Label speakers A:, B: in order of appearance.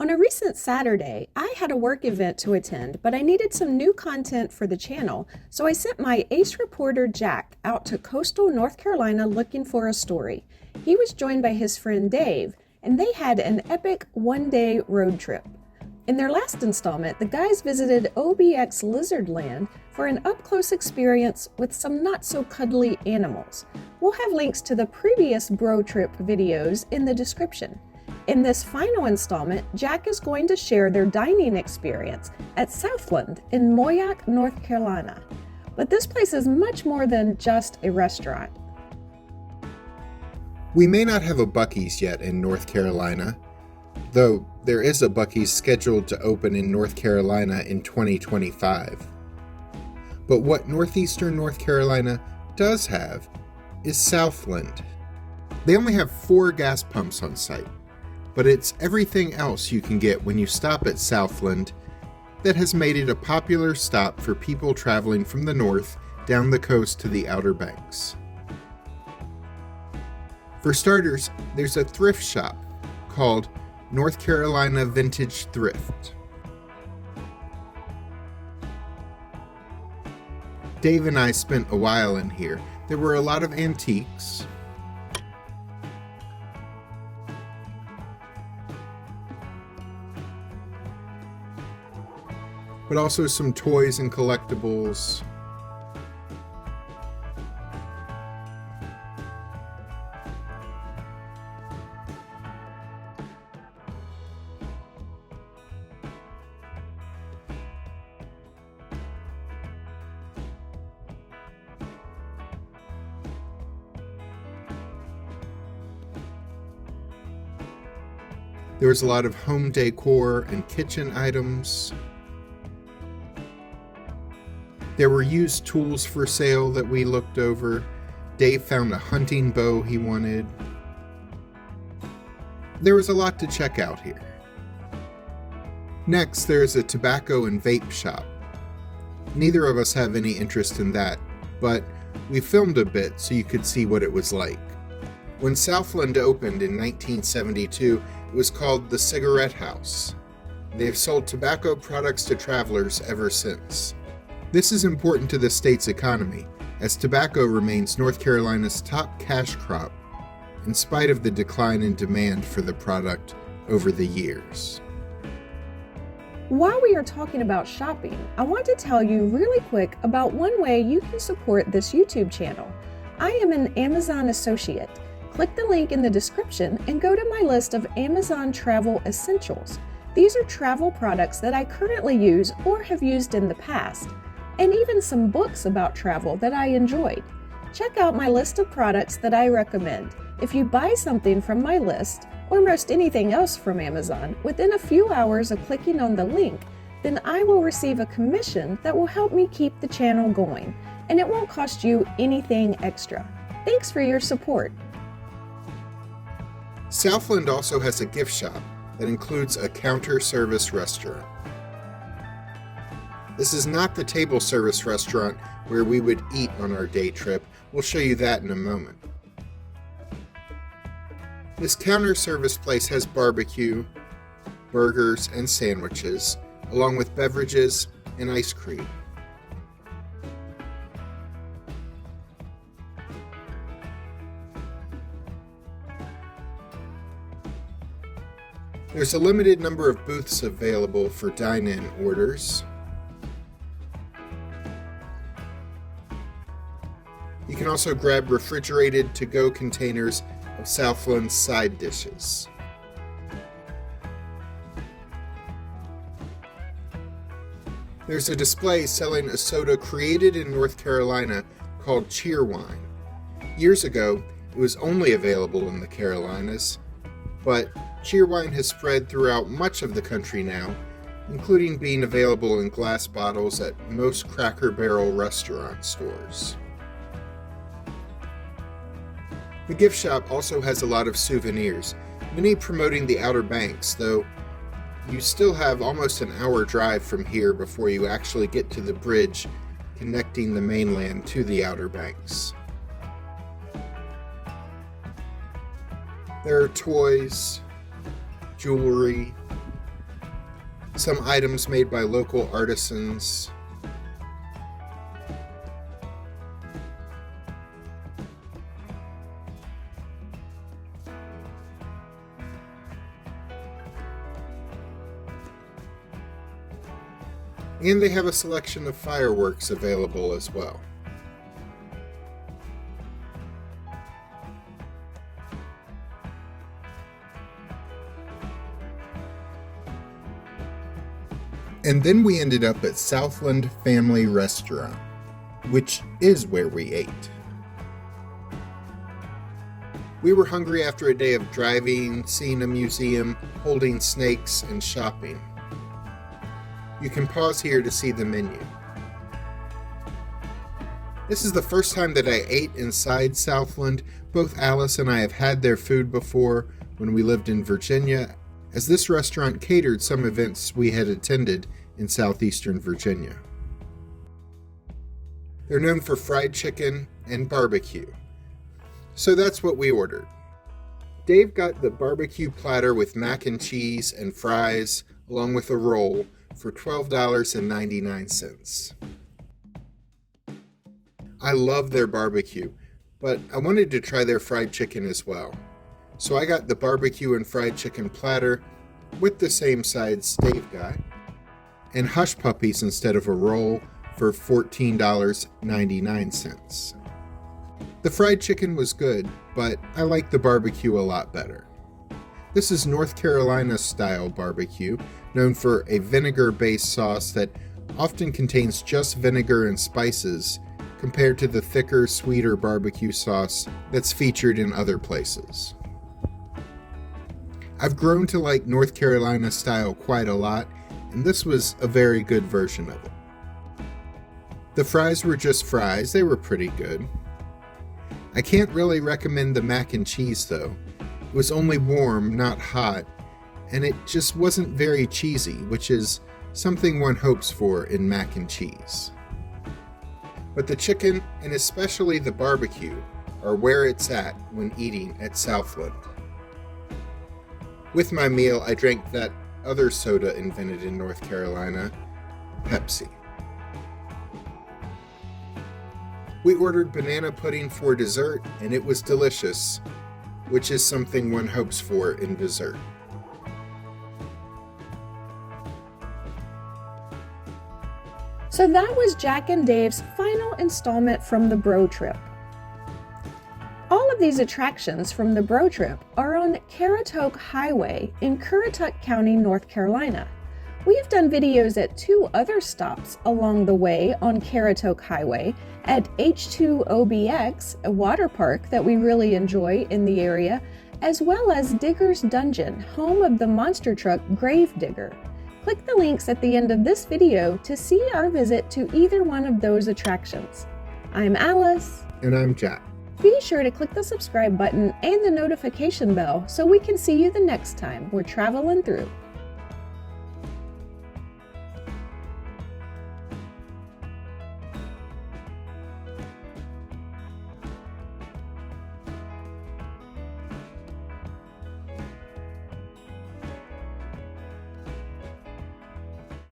A: On a recent Saturday, I had a work event to attend, but I needed some new content for the channel, so I sent my ace reporter Jack out to coastal North Carolina looking for a story. He was joined by his friend Dave, and they had an epic one-day road trip. In their last installment, the guys visited OBX Lizardland for an up-close experience with some not-so-cuddly animals. We'll have links to the previous Bro Trip videos in the description. In this final installment, Jack is going to share their dining experience at Southland in Moyock, North Carolina. But this place is much more than just a restaurant.
B: We may not have a Buc-ee's yet in North Carolina, though there is a Buc-ee's scheduled to open in North Carolina in 2025. But what northeastern North Carolina does have is Southland. They only have 4 gas pumps on site, but it's everything else you can get when you stop at Southland that has made it a popular stop for people traveling from the north down the coast to the Outer Banks. For starters, there's a thrift shop called North Carolina Vintage Thrift. Dave and I spent a while in here. There were a lot of antiques, but also some toys and collectibles. There was a lot of home decor and kitchen items. There were used tools for sale that we looked over. Dave found a hunting bow he wanted. There was a lot to check out here. Next, there's a tobacco and vape shop. Neither of us have any interest in that, but we filmed a bit so you could see what it was like. When Southland opened in 1972, it was called the Cigarette House. They have sold tobacco products to travelers ever since. This is important to the state's economy, as tobacco remains North Carolina's top cash crop, in spite of the decline in demand for the product over the years.
A: While we are talking about shopping, I want to tell you really quick about one way you can support this YouTube channel. I am an Amazon associate. Click the link in the description and go to my list of Amazon Travel Essentials. These are travel products that I currently use or have used in the past, and even some books about travel that I enjoyed. Check out my list of products that I recommend. If you buy something from my list, or most anything else from Amazon, within a few hours of clicking on the link, then I will receive a commission that will help me keep the channel going, and it won't cost you anything extra. Thanks for your support.
B: Southland also has a gift shop that includes a counter service restaurant. This is not the table service restaurant where we would eat on our day trip. We'll show you that in a moment. This counter service place has barbecue, burgers, and sandwiches, along with beverages and ice cream. There's a limited number of booths available for dine-in orders. You can also grab refrigerated to-go containers of Southland's side dishes. There's a display selling a soda created in North Carolina called Cheerwine. Years ago, it was only available in the Carolinas, but Cheerwine has spread throughout much of the country now, including being available in glass bottles at most Cracker Barrel restaurant stores. The gift shop also has a lot of souvenirs, many promoting the Outer Banks, though you still have almost an hour drive from here before you actually get to the bridge connecting the mainland to the Outer Banks. There are toys, jewelry, some items made by local artisans. And they have a selection of fireworks available as well. And then we ended up at Southland Family Restaurant, which is where we ate. We were hungry after a day of driving, seeing a museum, holding snakes, and shopping. You can pause here to see the menu. This is the first time that I ate inside Southland. Both Alice and I have had their food before when we lived in Virginia, as this restaurant catered some events we had attended in southeastern Virginia. They're known for fried chicken and barbecue. So that's what we ordered. Dave got the barbecue platter with mac and cheese and fries, along with a roll, for $12.99. I love their barbecue, but I wanted to try their fried chicken as well. So I got the barbecue and fried chicken platter with the same sides Dave got, and hush puppies instead of a roll for $14.99. The fried chicken was good, but I like the barbecue a lot better. This is North Carolina style barbecue, known for a vinegar-based sauce that often contains just vinegar and spices compared to the thicker, sweeter barbecue sauce that's featured in other places. I've grown to like North Carolina style quite a lot, and this was a very good version of it. The fries were just fries, they were pretty good. I can't really recommend the mac and cheese though. It was only warm, not hot, and it just wasn't very cheesy, which is something one hopes for in mac and cheese. But the chicken, and especially the barbecue, are where it's at when eating at Southland. With my meal, I drank that other soda invented in North Carolina, Pepsi. We ordered banana pudding for dessert, and it was delicious, which is something one hopes for in dessert.
A: So that was Jack and Dave's final installment from the Bro Trip. All of these attractions from the Bro Trip are on Caratoke Highway in Currituck County, North Carolina. We have done videos at 2 other stops along the way on Caratoke Highway at H2OBX, a water park that we really enjoy in the area, as well as Digger's Dungeon, home of the monster truck Grave Digger. Click the links at the end of this video to see our visit to either one of those attractions. I'm Alice.
B: And I'm Jack.
A: Be sure to click the subscribe button and the notification bell so we can see you the next time we're traveling through.